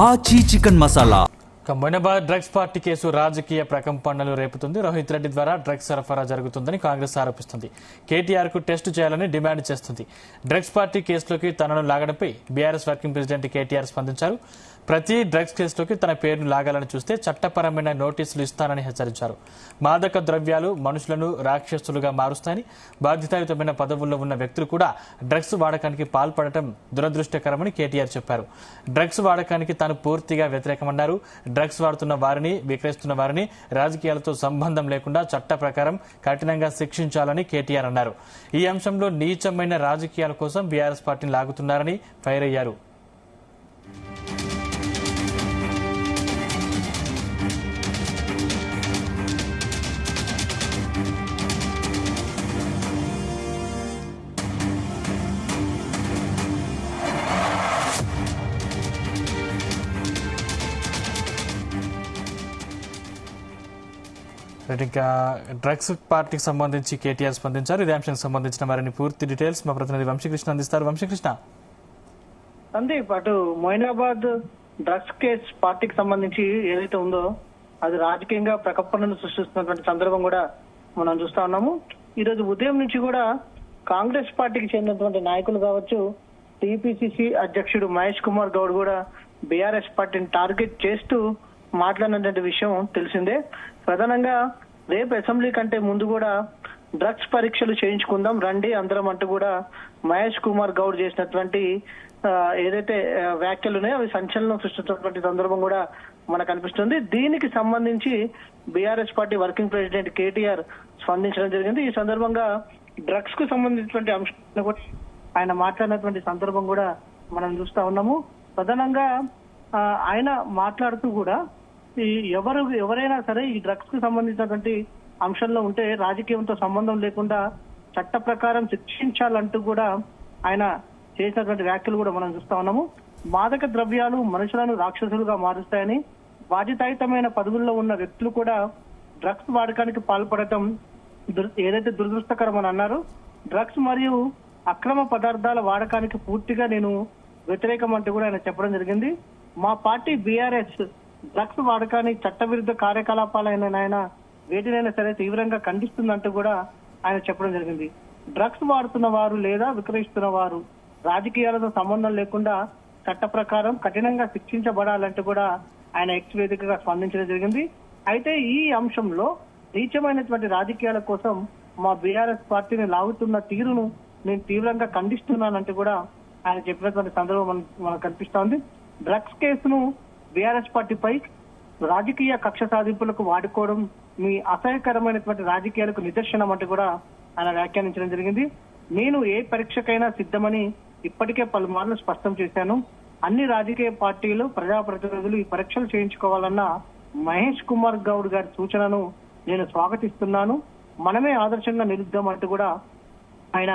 ఆచి chicken masala. Moinabad drugs party case రాజకీయ ప్రకంపనలు రేపుతుంది. రోహిత్ రెడ్డి ద్వారా డ్రగ్స్ సరఫరా జరుగుతుందని కాంగ్రెస్ ఆరోపిస్తుంది. కేటీఆర్ కు టెస్టు చేయాలని డిమాండ్ చేస్తుంది. డ్రగ్స్ పార్టీ కేసులోకి తనను లాగడంపై బీఆర్ఎస్ వర్కింగ్ ప్రెసిడెంట్ కేటీఆర్ స్పందించారు. ప్రతి డ్రగ్స్ కేసులోకి తన పేరును లాగాలని చూస్తే చట్టపరమైన నోటీసులు ఇస్తానని హెచ్చరించారు. మాదక ద్రవ్యాలు మనుషులను రాక్షసులుగా మారుస్తాయని, బాధ్యతాయుతమైన పదవుల్లో ఉన్న వ్యక్తులు కూడా డ్రగ్స్ వాడకానికి పాల్పడటం దురదృష్టకరమని కేటీఆర్ చెప్పారు. డ్రగ్స్ వాడకానికి తాను పూర్తిగా వ్యతిరేకమన్నారు. డ్రగ్స్ వాడుతున్న వారిని, విక్రయిస్తున్న వారిని రాజకీయాలతో సంబంధం లేకుండా చట్ట ప్రకారం కఠినంగా శిక్షించాలని కేటీఆర్ అన్నారు. ఈ అంశంలో నీచమైన రాజకీయాల కోసం బీఆర్ఎస్ పార్టీని లాగుతున్నారని ఫైర్ అయ్యారు. ఇంకా డ్రగ్స్ పార్టీకి సంబంధించి కేటీఆర్ స్పందించారు. ఇదే అంశానికి సంబంధించిన మరిన్ని పూర్తి డీటెయిల్స్ మా ప్రతినిధి వంశీకృష్ణ అందిస్తారు. వంశీకృష్ణ. సందీప్, అటు మొయినాబాద్ డ్రగ్స్ కేసు పార్టీకి సంబంధించి ఏదైతే ఉందో అది రాజకీయంగా ప్రకంపనలు సృష్టిస్తున్నటువంటి సందర్భం కూడా మనం చూస్తా ఉన్నాము. ఈ రోజు ఉదయం నుంచి కూడా కాంగ్రెస్ పార్టీకి చెందినటువంటి నాయకులు కావచ్చు, టీపీసీసీ అధ్యక్షుడు మహేష్ కుమార్ గౌడ్ కూడా బీఆర్ఎస్ పార్టీని టార్గెట్ చేస్తూ మాట్లాడినటువంటి విషయం తెలిసిందే. ప్రధానంగా రేపు అసెంబ్లీ కంటే ముందు కూడా డ్రగ్స్ పరీక్షలు చేయించుకుందాం రండి అందరం అంటూ కూడా మహేష్ కుమార్ గౌడ్ చేసినటువంటి ఏదైతే వ్యాఖ్యలు ఉన్నాయో అవి సంచలనం సృష్టించినటువంటి సందర్భం కూడా మనకు అనిపిస్తుంది. దీనికి సంబంధించి BRS party working president KTR స్పందించడం జరిగింది. ఈ సందర్భంగా డ్రగ్స్ కు సంబంధించినటువంటి అంశాలను కూడా ఆయన మాట్లాడినటువంటి సందర్భం కూడా మనం చూస్తా ఉన్నాము. ప్రధానంగా ఆయన మాట్లాడుతూ కూడా ఎవరైనా సరే ఈ డ్రగ్స్ కు సంబంధించినటువంటి అంశంలో ఉంటే రాజకీయంతో సంబంధం లేకుండా చట్ట ప్రకారం శిక్షించాలంటూ కూడా ఆయన చేసినటువంటి వ్యాఖ్యలు కూడా మనం చూస్తా ఉన్నాము. మాదక ద్రవ్యాలు మనుషులను రాక్షసులుగా మారుస్తాయని, బాధ్యతాయుతమైన పదవుల్లో ఉన్న వ్యక్తులు కూడా డ్రగ్స్ వాడకానికి పాల్పడటం ఏదైతే దురదృష్టకరం అని అన్నారు. డ్రగ్స్ మరియు అక్రమ పదార్థాల వాడకానికి పూర్తిగా నేను వ్యతిరేకం అంటూ కూడా ఆయన చెప్పడం జరిగింది. మా పార్టీ బీఆర్ఎస్ డ్రగ్స్ వాడకాన్ని చట్టవిరుద్ధ కార్యకలాపాలైన ఆయన వేటినైనా సరే తీవ్రంగా ఖండిస్తుందంటూ కూడా ఆయన చెప్పడం జరిగింది. డ్రగ్స్ వాడుతున్న వారు లేదా విక్రయిస్తున్న వారు రాజకీయాలతో సంబంధం లేకుండా చట్ట ప్రకారం కఠినంగా శిక్షించబడాలంటూ కూడా ఆయన ఎక్స్ వేదికగా స్పందించడం జరిగింది. అయితే ఈ అంశంలో నీచమైనటువంటి రాజకీయాల కోసం మా బీఆర్ఎస్ పార్టీని లాగుతున్న తీరును నేను తీవ్రంగా ఖండిస్తున్నానంటూ కూడా ఆయన చెప్పినటువంటి సందర్భం మనకు కనిపిస్తా ఉంది. డ్రగ్స్ కేసును బీఆర్ఎస్ పార్టీపై రాజకీయ కక్ష సాధింపులకు వాడుకోవడం మీ అసహ్యకరమైనటువంటి రాజకీయాలకు నిదర్శనం అంటూ కూడా ఆయన వ్యాఖ్యానించడం జరిగింది. నేను ఏ పరీక్షకైనా సిద్ధమని ఇప్పటికే పలుమార్లు స్పష్టం చేశాను. అన్ని రాజకీయ పార్టీలు, ప్రజాప్రతినిధులు ఈ పరీక్షలు చేయించుకోవాలన్న మహేష్ కుమార్ గౌడ్ గారి సూచనను నేను స్వాగతిస్తున్నాను. మనమే ఆదర్శంగా నిలుద్దాం అంటూ కూడా ఆయన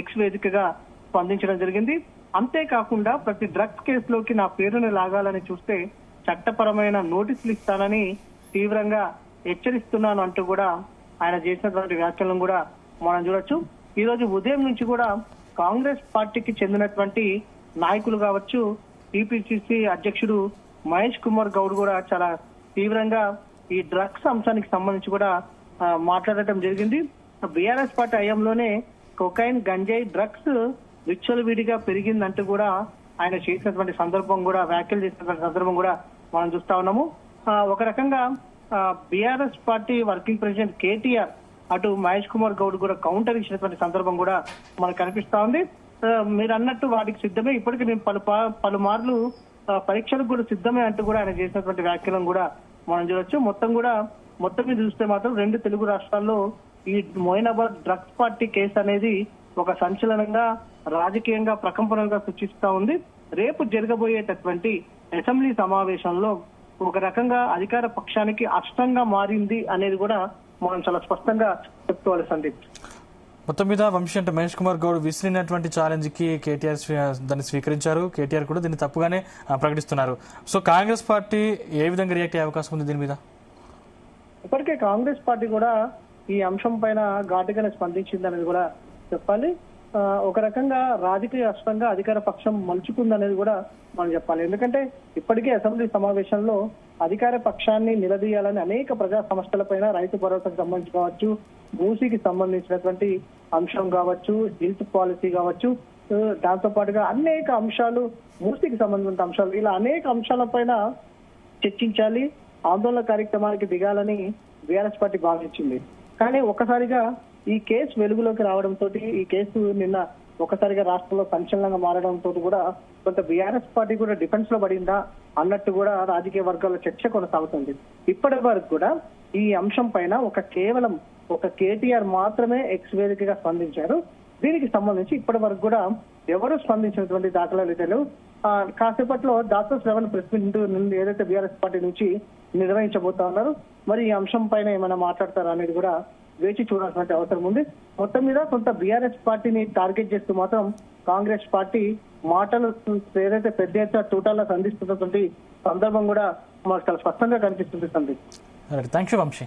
ఎక్స్ వేదికగా స్పందించడం జరిగింది. అంతేకాకుండా ప్రతి డ్రగ్స్ కేసులోకి నా పేరును లాగాలని చూస్తే చట్టపరమైన నోటీసులు ఇస్తానని తీవ్రంగా హెచ్చరిస్తున్నాను అంటూ కూడా ఆయన చేసినటువంటి వ్యాఖ్యలను కూడా మనం చూడొచ్చు. ఈ రోజు ఉదయం నుంచి కూడా కాంగ్రెస్ పార్టీకి చెందినటువంటి నాయకులు కావచ్చు, టీపీసీసీ అధ్యక్షుడు మహేష్ కుమార్ గౌడ్ కూడా చాలా తీవ్రంగా ఈ డ్రగ్స్ అంశానికి సంబంధించి కూడా మాట్లాడటం జరిగింది. బీఆర్ఎస్ పార్టీ హయాంలోనే కొకైన్, గంజాయి, డ్రగ్స్ విచ్చలవిడిగా పెరిగిందంటూ కూడా ఆయన చేసినటువంటి సందర్భం కూడా, వ్యాఖ్యలు చేసినటువంటి సందర్భం కూడా మనం చూస్తా ఉన్నాము. ఒక రకంగా BRS party working president KTR అటు మహేష్ కుమార్ గౌడ్ కూడా కౌంటర్ ఇచ్చినటువంటి సందర్భం కూడా మనకు కనిపిస్తా ఉంది. మీరు అన్నట్టు వాటికి సిద్ధమే, ఇప్పటికీ నేను పలుమార్లు పరీక్షలకు కూడా సిద్ధమే అంటూ కూడా ఆయన చేసినటువంటి వ్యాఖ్యలను కూడా మనం చూడొచ్చు. మొత్తం మీద చూస్తే మాత్రం రెండు తెలుగు రాష్ట్రాల్లో ఈ మొయినాబాద్ డ్రగ్స్ పార్టీ కేసు అనేది ఒక సంచలనంగా రాజకీయంగా ప్రకంపనలుగా సృష్టిస్తా ఉంది. రేపు జరగబోయేటటువంటి అసెంబ్లీ సమావేశంలో ఒక రకంగా అధికార పక్షానికి అష్టంగా మారింది అనేది కూడా మనం చాలా స్పష్టంగా చెప్పుకోవాలి. సందీప్, మొత్తం మీద వంశీ అంటే మహేష్ కుమార్ గౌడ్ విసిరినటువంటి ఛాలెంజ్ కి కేటీఆర్ దాన్ని స్వీకరించారు. కేటీఆర్ కూడా దీన్ని తప్పుగానే ప్రకటిస్తున్నారు. సో కాంగ్రెస్ పార్టీ ఏ విధంగా రియాక్ట్ అయ్యే అవకాశం ఉంది దీని మీద? ఇప్పటికే కాంగ్రెస్ పార్టీ కూడా ఈ అంశం పైన ఘాటుగానే స్పందించింది అనేది కూడా చెప్పాలి. ఒక రకంగా రాజకీయ అస్త్రంగా అధికార పక్షం మలుచుకుందనేది కూడా మనం చెప్పాలి. ఎందుకంటే ఇప్పటికే అసెంబ్లీ సమావేశంలో అధికార పక్షాన్ని నిలదీయాలని అనేక ప్రజా సమస్యలపైన రైతు భరోసాకు సంబంధించి కావచ్చు, మూసీకి సంబంధించినటువంటి అంశం కావచ్చు, హెల్త్ పాలసీ కావచ్చు, దాంతో పాటుగా అనేక అంశాలు, మూసీకి సంబంధించిన అంశాలు, ఇలా అనేక అంశాలపైన చర్చించాలి, ఆందోళన కార్యక్రమానికి దిగాలని బీఆర్ఎస్ పార్టీ భావించింది. కానీ ఒక్కసారిగా ఈ కేసు వెలుగులోకి రావడంతో, ఈ కేసు నిన్న ఒకసారిగా రాష్ట్రంలో సంచలనంగా మారడంతో కూడా కొంత బీఆర్ఎస్ పార్టీ కూడా డిఫెన్స్ లో పడిందా అన్నట్టు కూడా రాజకీయ వర్గాల చర్చ కొనసాగుతుంది. ఇప్పటి వరకు కూడా ఈ అంశం పైన కేవలం ఒక కేటీఆర్ మాత్రమే ఎక్స్ వేదికగా స్పందించారు. దీనికి సంబంధించి ఇప్పటి వరకు కూడా ఎవరు స్పందించినటువంటి దాఖలాలు లేవు. కాసేపట్లో డాక్టర్ శ్రవణ్ ప్రెస్ మీట్ నుండి ఏదైతే బీఆర్ఎస్ పార్టీ నుంచి నిర్వహించబోతా ఉన్నారు, మరి ఈ అంశం పైన ఏమైనా మాట్లాడతారా అనేది కూడా వేచి చూడాల్సిన అవసరం ఉంది. మొత్తం మీద కొంత బీఆర్ఎస్ పార్టీని టార్గెట్ చేస్తూ మాత్రం కాంగ్రెస్ పార్టీ మాటలు ఏదైతే పెద్ద ఎత్తున తూటాల్లో సంధిస్తున్నటువంటి సందర్భం కూడా మాకు చాలా స్పష్టంగా కనిపిస్తుంది. Thank you Vamsi.